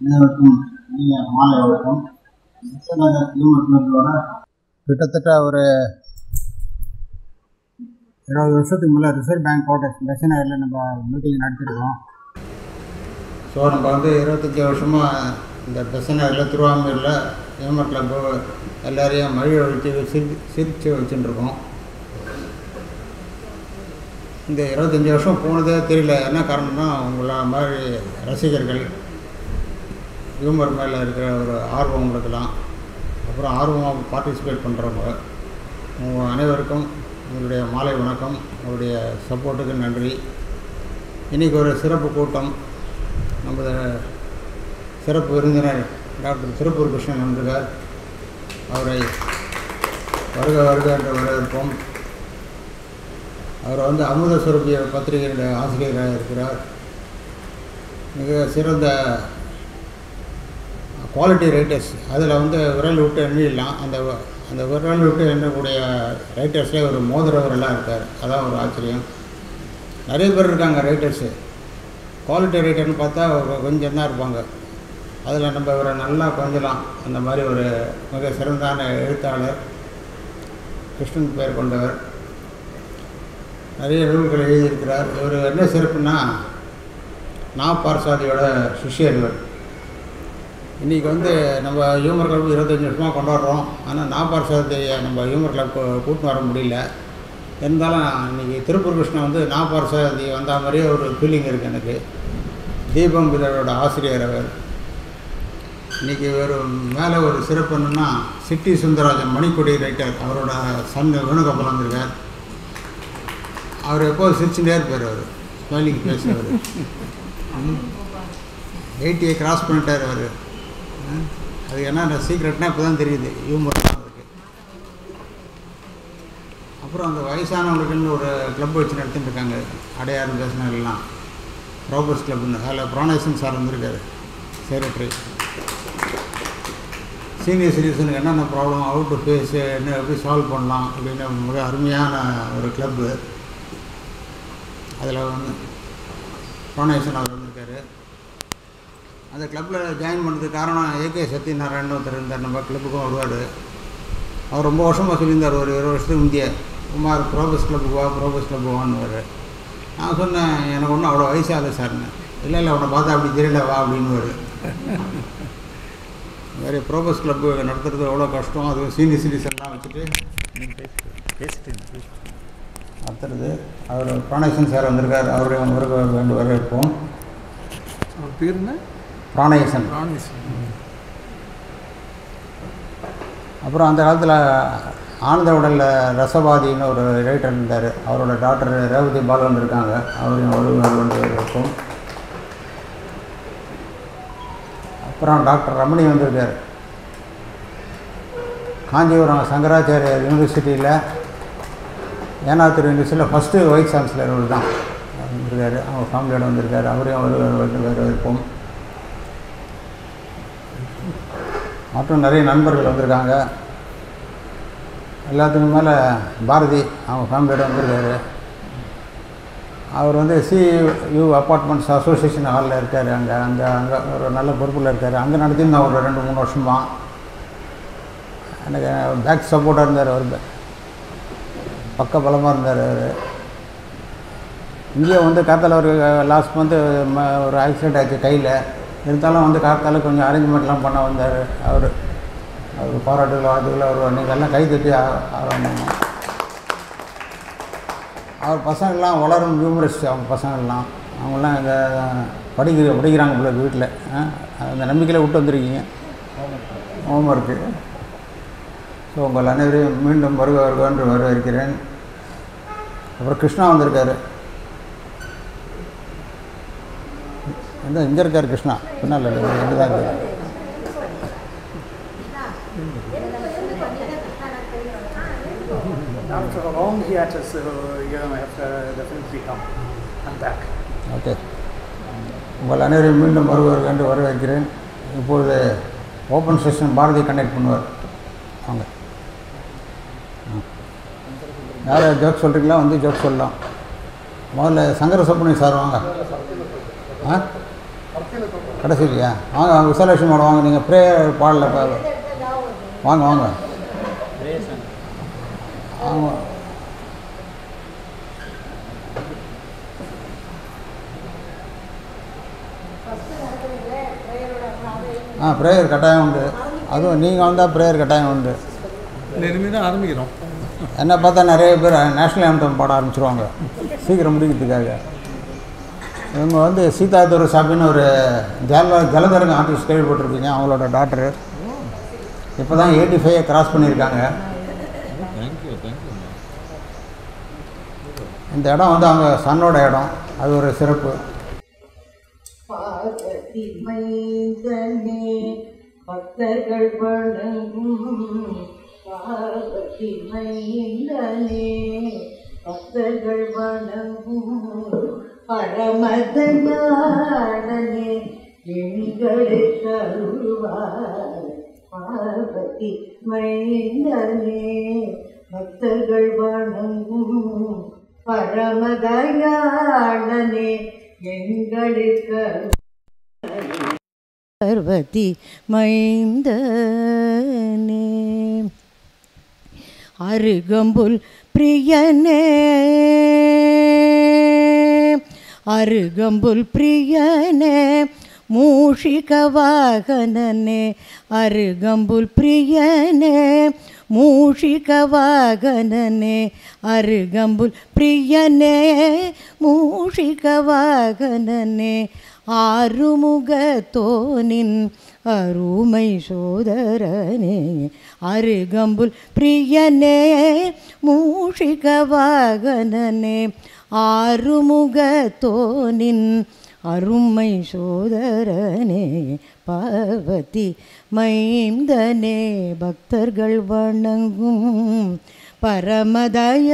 அனைவருக்கும் மாலை வணக்கம். கிட்டத்தட்ட ஒரு 20 வருஷத்துக்கு மேலே ரிசர்வ் பேங்க் கோட்டர்ஸ் பெசநகரில் நம்ம மீட்டிங் நடத்திருக்கோம். ஸோ நம்ம 25 வருஷமாக இந்த பெசநகரில் திருவாங்கூரில் ஹியூமர் கிளப்பு எல்லாரையும் மழை ஒழித்து சிரித்து வச்சுட்டுருக்கோம். இந்த 25 வருஷம் போனதே தெரியல. என்ன காரணம்னா உங்கள மாதிரி ரசிகர்கள், ஹியூமர் மேலே இருக்கிற ஒரு ஆர்வம் உங்களுக்கெல்லாம், அப்புறம் ஆர்வமாக பார்ட்டிசிபேட் பண்ணுறவங்க, உங்கள் அனைவருக்கும் உங்களுடைய மாலை வணக்கம். உங்களுடைய சப்போர்ட்டுக்கு நன்றி. இன்றைக்கி ஒரு சிறப்பு கூட்டம். நமது சிறப்பு விருந்தினர் டாக்டர் திருப்பூர் கிருஷ்ணன் வந்திருக்கார். அவரை வருக வருக என்று வரவேற்போம். அவர் அமுத சுரபிய பத்திரிகையுடைய ஆசிரியராக இருக்கிறார். மிக சிறந்த குவாலிட்டி ரைட்டர்ஸ், அதில் விரல் விட்டு எண்ணிடலாம். அந்த விரல் விட்டு எண்ணக்கூடிய ரைட்டர்ஸ்லேயே ஒரு மோதிரவரெல்லாம் இருக்கார். அதான் ஒரு ஆச்சரியம். நிறைய பேர் இருக்காங்க ரைட்டர்ஸு. குவாலிட்டி ரைட்டர்னு பார்த்தா கொஞ்சம் தான் இருப்பாங்க. அதில் நம்ம இவரை நல்லா கொஞ்சலாம். அந்த மாதிரி ஒரு மிக சிறந்தான எழுத்தாளர், கிருஷ்ணன் பெயர் கொண்டவர். நிறைய நூல்கள் எழுதியிருக்கிறார். இவர் என்ன சிறப்புன்னா, நா பார்சாதியோட சிஷ்யர் இவர். இன்றைக்கி நம்ம ஹியூமர் கிளப் 25 வருஷமாக கொண்டாடுறோம். ஆனால் நா பார்சாதியை நம்ம ஹியூமர் கிளப் கூட்டின்னு வர முடியல. இருந்தாலும் இன்றைக்கி திருப்பூர் கிருஷ்ணன் நா பார்சாதி வந்த மாதிரியே ஒரு ஃபீலிங் இருக்குது எனக்கு. தீபம் இதழோட ஆசிரியர் அவர். இன்றைக்கி ஒரு மேலே ஒரு சிறப்பு என்னென்னா, சிட்டி சுந்தரராஜன் மணிக்கொடி ரைட்டர், அவரோட சன் வேணுகோபால் வந்திருக்கார். அவர் எப்போது சிரிச்சுட்டே இருப்பார். அவர் ஸ்மைலிங் பேசுவார். 80 கிராஸ் பண்ணிட்டார் அவர். அது என்ன சீக்ரெட்னா இப்போ தான் தெரியுது ஹியூமர் இருக்கு. அப்புறம் அந்த வயசானவங்களுக்குன்னு ஒரு கிளப் வச்சு நடத்திட்டு இருக்காங்க, அடையாறு பேசினாலாம் ரோபர்ஸ் கிளப்னு. அதில் பிராணேசன் சார் வந்திருக்காரு, செக்ரட்டரி. சீனியர் சிட்டிசனுக்கு என்னென்ன ப்ராப்ளம், அவுட் டு ஃபேஸு, என்ன எப்படி சால்வ் பண்ணலாம் அப்படின்னு மிக அருமையான ஒரு கிளப்பு. அதில் பிராணேசன் அவர் வந்திருக்காரு. அந்த கிளப்பில் ஜாயின் பண்ணுறதுக்கு காரணம் ஏகே சத்யநாராயணன் ஒருத்தர் இருந்தார். நம்ம கிளப்புக்கும் வருவார். அவர் ரொம்ப வருஷமாக சொல்லியிருந்தார், ஒரு 20 வருஷத்துக்கு முந்தைய, குமார் ப்ரோபஸ் கிளப்புக்கு வா, ப்ரோபஸ் கிளப்பு வான்னுவார். நான் சொன்னேன், எனக்கு ஒன்றும் அவ்வளோ வயசாகலை சார்னு. இல்லை அவனை பார்த்தா அப்படி தெரியல, வா அப்படின்னுவார். வேறு ப்ரோபஸ் கிளப்பு நடத்துறது எவ்வளோ கஷ்டம். அது சீனியர் சிட்டிசன்லாம் வச்சுட்டு நடத்துறது. அவர் பிராணேசன் சார் வந்திருக்கார். அவருடைய வேண்டு வரவேற்போம். அவர் பேர் என்ன? பிராணேசன். அப்புறம் அந்த காலத்தில் ஆனந்த உடலில் ரசவாதின்னு ஒரு ரைட்டர் இருந்தார். அவரோட டாக்டர் ரேவதி பால் வந்திருக்காங்க. அவரையும் வரவேற்போம். அப்புறம் டாக்டர் ரமணி வந்திருக்கார். காஞ்சிபுரம் சங்கராச்சாரியர் யூனிவர்சிட்டியில், ஏனாத்தூர் யூனிவர்சிட்டியில் ஃபஸ்ட்டு வைஸ் சான்சலர் அவர் தான் வந்திருக்காரு. அவங்க ஃபேமிலியோடு வந்திருக்காரு. அவரையும் வரவேற்போம். மற்றும் நிறைய நண்பர்கள் வந்திருக்காங்க. எல்லாத்துக்கும் மேலே பாரதி அவங்க ஃபேமிலியோடு வந்திருக்காரு. அவர் CU அப்பார்ட்மெண்ட்ஸ் அசோசியேஷன் ஹாலில் இருக்கார். அங்கே ஒரு நல்ல பொறுப்பில் இருக்கார். அங்கே நடத்தியிருந்தேன் ஒரு 2-3 வருஷமாக. எனக்கு பேக் சப்போர்ட்டாக இருந்தார். அவர் பக்க பலமாக இருந்தார். அவர் இங்கேயே காத்தால் ஒரு லாஸ்ட் மந்த்து ஒரு ஆக்சிடெண்ட் ஆச்சு கையில். இருந்தாலும் காத்தால் கொஞ்சம் அரேஞ்ச்மெண்ட்லாம் பண்ண வந்தார். அவர் பாராட்டுகள் வாழ்த்துக்கள். அவர் நீங்கள் எல்லாம் கை தட்டி ஆரம்பம். அவர் பசங்கள்லாம் வளரும் ஹியூமரிஸ்ட். அவங்க பசங்கள்லாம் அவங்களாம் இங்கே படிக்கிறாங்க போல வீட்டில். அந்த நம்பிக்கையில் விட்டு வந்திருக்கீங்க ஹோம்ஒர்க்கு. ஸோ உங்கள் அனைவரையும் மீண்டும் வருக என்று வரவேற்கிறேன். அப்புறம் கிருஷ்ணா வந்திருக்காரு. இங்கே இருக்கார் கிருஷ்ணா, பின்னால் ரெண்டு தான் இருக்கார். After a long hiatus, you're going to have to definitely come. I'm back. Okay. உங்கள் அனைவரையும் மீண்டும் வருவார்கள் என்று வரவேற்கிறேன். இப்பொழுது ஓப்பன் செஷன் பாரதி கண்டக்ட் பண்ணுவார். வாங்க. யார் ஜோக் சொல்கிறீங்களா? ஜோக் சொல்லலாம். முதல்ல சங்கர சொப்பனி சார் வாங்க. கடைசிலையா வாங்க வாங்க விசாலேஷன் மேடம் வாங்க, நீங்கள் ப்ரேயர் பாடல வாங்க வாங்க வாங்க. ப்ரேயர் கட்டாயம் உண்டு, அதுவும் நீங்கள் வந்தால் ப்ரேயர் கட்டாயம் உண்டு. இனிமேல் தான் ஆரம்பிக்கிறோம். என்ன பார்த்தா நிறைய பேர் நேஷ்னல் ஆந்தம் பாட ஆரம்பிச்சிருவாங்க சீக்கிரம் முடிக்கிறதுக்காக. இவங்க வந்து சீதாதுரை சாப்பின்னு ஒரு ஜலதரங்க ஆர்டிஸ்ட் கேள்விப்பட்டிருப்பீங்க, அவங்களோட டாக்டரு. இப்போ தான் 85 கிராஸ் பண்ணியிருக்காங்க. இந்த இடம் வந்து அவங்க சன்னோட இடம், அது ஒரு சிறப்பு. பார்வதி மைந்தனே பக்தர்கள் வணங்கும், பார்வதி மைந்தனே பக்தர்கள் வணங்கும், பரமதனாடனே எங்களுக்கு அருள்வார். பார்வதி மைந்தனே பக்தர்கள் வணங்கும், பரமதயாளனே எங்களுக்கு பார்வதி மைந்தனே. அருகம்புல் பிரியனே அருகம்புல் பிரியனே மூஷிக வாகனனே, அருகம்புல் பிரியனே மூஷிக வாகனனே, அருகம்புல் பிரியனே மூஷிக வாகனனே, ஆறுமுகத்தோனின் அருமை சோதரனே, அருகம்புல் பிரியனே மூஷிக வாகனனே, ஆறுமுகத்தோனின் அருமை சோதரனே, பார்வதி மைந்தனே பக்தர்கள் வணங்கும், பரமதயாளனே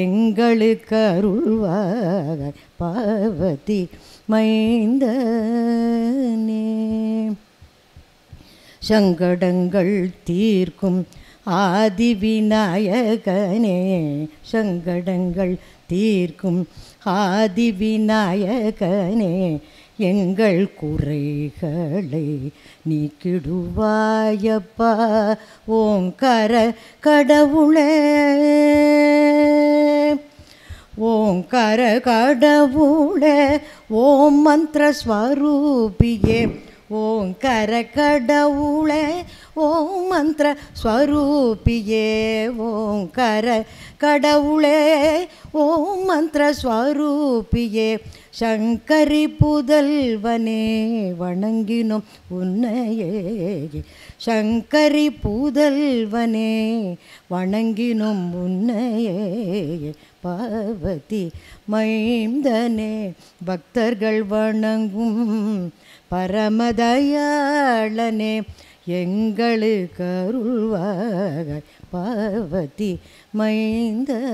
எங்களுக்கு அருள்வாய். பார்வதி மைந்தனே சங்கடங்கள் தீர்க்கும் ஆதி விநாயகனே, சங்கடங்கள் தீர்க்கும் ஆதி விநாயகனே எங்கள் குறைகளை நீக்கிடுவாயப்பா. ஓங்கார கடவுளே ஓங்கார கடவுளே ஓம் மந்திர ஸ்வரூபியே, ஓங்கார கடவுளே ஓம் மந்திர ஸ்வரூபியே, ஓங்கார கடவுளே ஓம் மந்திர ஸ்வரூபியே, சங்கரி புதல்வனே வணங்கினோம் உன்னையே, சங்கரி புதல்வனே வணங்கினோம் உன்னையே, பார்வதி மைந்தனே பக்தர்கள் வணங்கும், பரமதயாளனே எங்களுக்கு அருள்வாய். பார்வதி மைந்தனே